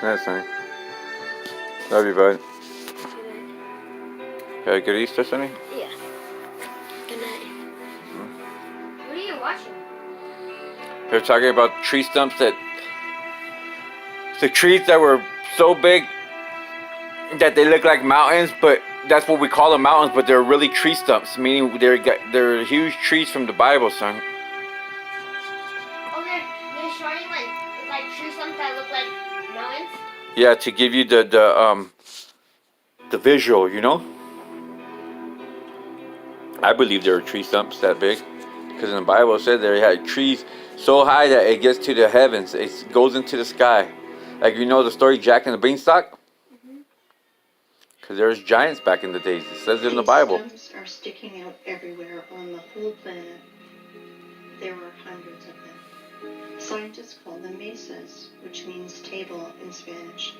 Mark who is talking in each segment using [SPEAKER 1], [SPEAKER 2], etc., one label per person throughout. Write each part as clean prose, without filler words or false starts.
[SPEAKER 1] Nice, honey. Love you, bud. Had a good Easter, Sonny?
[SPEAKER 2] Yeah. Good night. What are you watching?
[SPEAKER 1] They're talking about tree stumps that... The trees that were so big that they look like mountains, but that's what we call them, mountains, but they're really tree stumps, meaning they're huge trees from the Bible, son.
[SPEAKER 2] Oh, they're showing like tree stumps that look like mountains?
[SPEAKER 1] Yeah, to give you the visual, you know? I believe there are tree stumps that big, because in the Bible it said they had trees so high that it gets to the heavens. It goes into the sky. Like, you know the story Jack and the Beanstalk? Because there's giants back in the days. It says it in the Bible.
[SPEAKER 3] These stumps are sticking out everywhere on the whole planet. There are hundreds of them. Scientists call them mesas, which means table in Spanish,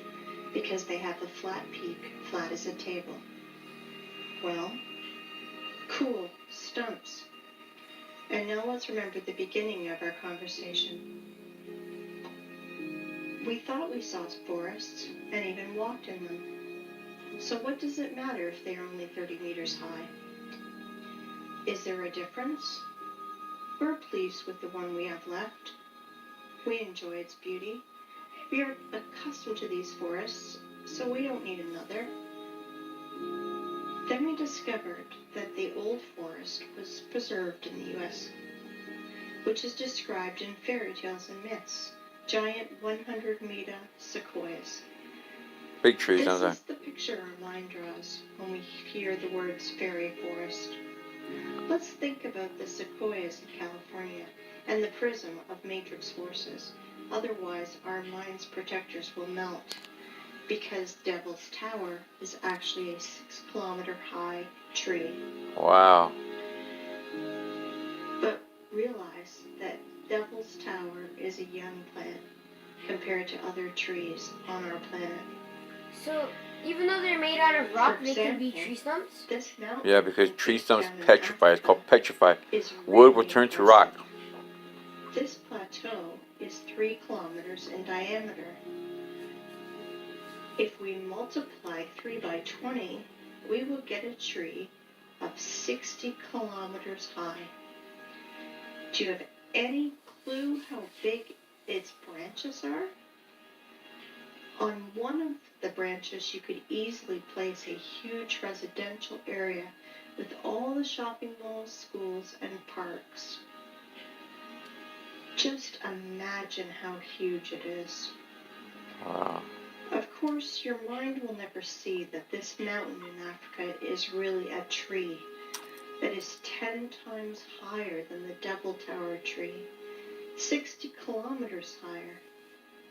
[SPEAKER 3] because they have a flat peak, flat as a table. Well, cool, stumps. And now let's remember the beginning of our conversation. We thought we saw forests and even walked in them. So what does it matter if they are only 30 meters high? Is there a difference? We're pleased with the one we have left. We enjoy its beauty. We are accustomed to these forests, so we don't need another. Then we discovered that the old forest was preserved in the U.S., which is described in fairy tales and myths, giant 100-meter sequoias.
[SPEAKER 1] Big trees,
[SPEAKER 3] This
[SPEAKER 1] huh?
[SPEAKER 3] is the picture our mind draws when we hear the words fairy forest. Let's think about the sequoias in California and the prism of matrix forces. Otherwise, our mind's protectors will melt, because Devil's Tower is actually a 6-kilometer-high tree.
[SPEAKER 1] Wow.
[SPEAKER 3] But realize that Devil's Tower is a young plant compared to other trees on our planet.
[SPEAKER 2] So, even though they're made out of rock, they could be tree stumps?
[SPEAKER 3] This mountain,
[SPEAKER 1] Yeah, because tree stumps
[SPEAKER 3] down in
[SPEAKER 1] petrify. It's called
[SPEAKER 3] Africa,
[SPEAKER 1] petrify.
[SPEAKER 3] is
[SPEAKER 1] Wood will
[SPEAKER 3] really
[SPEAKER 1] turn to
[SPEAKER 3] impressive.
[SPEAKER 1] rock.
[SPEAKER 3] This plateau is 3 kilometers in diameter. If we multiply 3 by 20, we will get a tree of 60 kilometers high. Do you have any clue how big its branches are? On one of the branches, you could easily place a huge residential area with all the shopping malls, schools, and parks. Just imagine how huge it is.
[SPEAKER 1] Wow.
[SPEAKER 3] Of course, your mind will never see that this mountain in Africa is really a tree that is 10 times higher than the Devil Tower tree, 60 kilometers higher.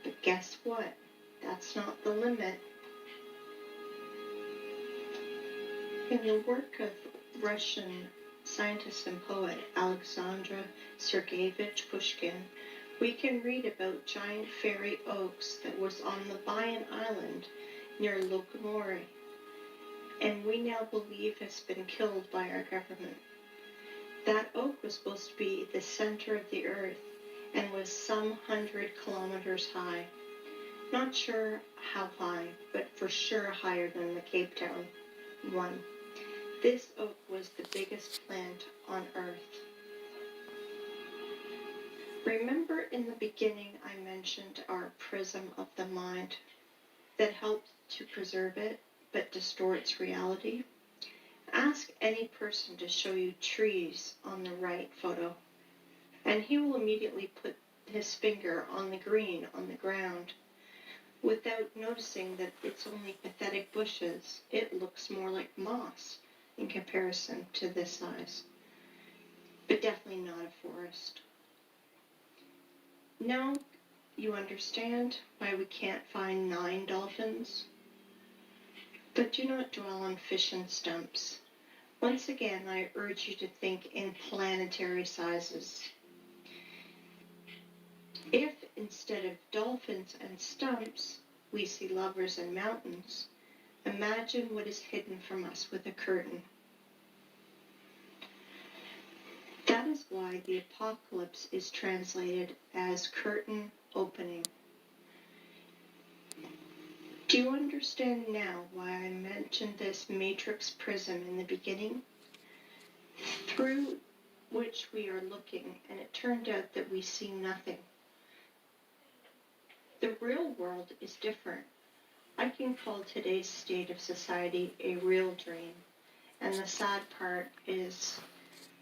[SPEAKER 3] But guess what? That's not the limit. In the work of Russian scientist and poet Alexander Sergeyevich Pushkin, we can read about giant fairy oaks that was on the Bayan Island near Lokomori, and we now believe has been killed by our government. That oak was supposed to be the center of the earth and was some 100 kilometers high. Not sure how high, but for sure higher than the Cape Town one. This oak was the biggest plant on earth. Remember in the beginning I mentioned our prism of the mind that helps to preserve it but distorts reality? Ask any person to show you trees on the right photo, and he will immediately put his finger on the green on the ground. Without noticing that it's only pathetic bushes, it looks more like moss in comparison to this size. But definitely not a forest. Now you understand why we can't find 9 dolphins? But do not dwell on fish and stumps. Once again, I urge you to think in planetary sizes. If instead of dolphins and stumps, we see lovers and mountains, imagine what is hidden from us with a curtain. That is why the apocalypse is translated as curtain opening. Do you understand now why I mentioned this matrix prism in the beginning? Through which we are looking, and it turned out that we see nothing. The real world is different. I can call today's state of society a real dream, and the sad part is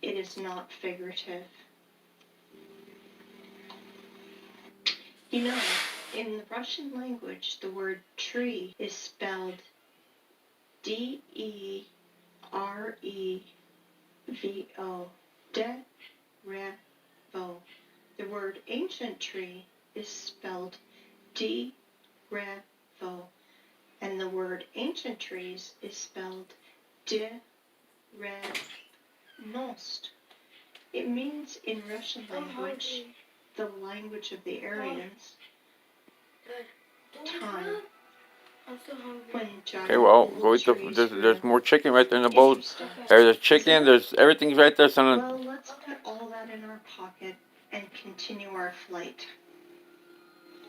[SPEAKER 3] it is not figurative. You know, in the Russian language, the word tree is spelled D-E-R-E-V-O, de-re-vo. The word ancient tree is spelled D-re-vo, and the word ancient trees is spelled de-re-nost. It means in Russian language, the language of the Aryans, time.
[SPEAKER 2] I'm so hungry.
[SPEAKER 3] When giant
[SPEAKER 1] Okay, well, go eat the.
[SPEAKER 3] trees
[SPEAKER 1] There's
[SPEAKER 3] grew.
[SPEAKER 1] more chicken right there in the bowl.
[SPEAKER 3] Interesting.
[SPEAKER 1] There's chicken. There's everything's right there, son.
[SPEAKER 3] Well, let's put all that in our pocket and continue our flight.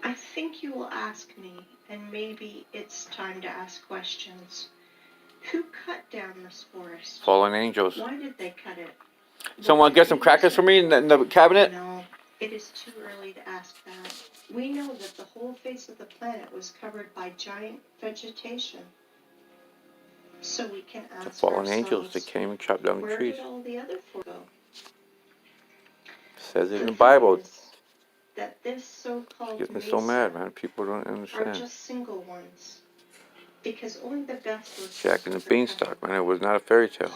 [SPEAKER 3] I think you will ask me, and maybe it's time to ask questions. Who cut down this forest?
[SPEAKER 1] Fallen angels.
[SPEAKER 3] Why did they cut it?
[SPEAKER 1] Someone get some crackers for me in the cabinet?
[SPEAKER 3] No, it is too early to ask that. We know that the whole face of the planet was covered by giant vegetation. So we can ask
[SPEAKER 1] The fallen
[SPEAKER 3] ourselves,
[SPEAKER 1] angels that came and chopped down the
[SPEAKER 3] where
[SPEAKER 1] trees.
[SPEAKER 3] did all the other four go?
[SPEAKER 1] Says it in the
[SPEAKER 3] thing
[SPEAKER 1] Bible.
[SPEAKER 3] is that this so-called
[SPEAKER 1] Gets me
[SPEAKER 3] mesa
[SPEAKER 1] so mad, man. People don't
[SPEAKER 3] are
[SPEAKER 1] understand.
[SPEAKER 3] just single ones. Because only the best was
[SPEAKER 1] Jack and the Beanstalk, man. It was not a fairy tale.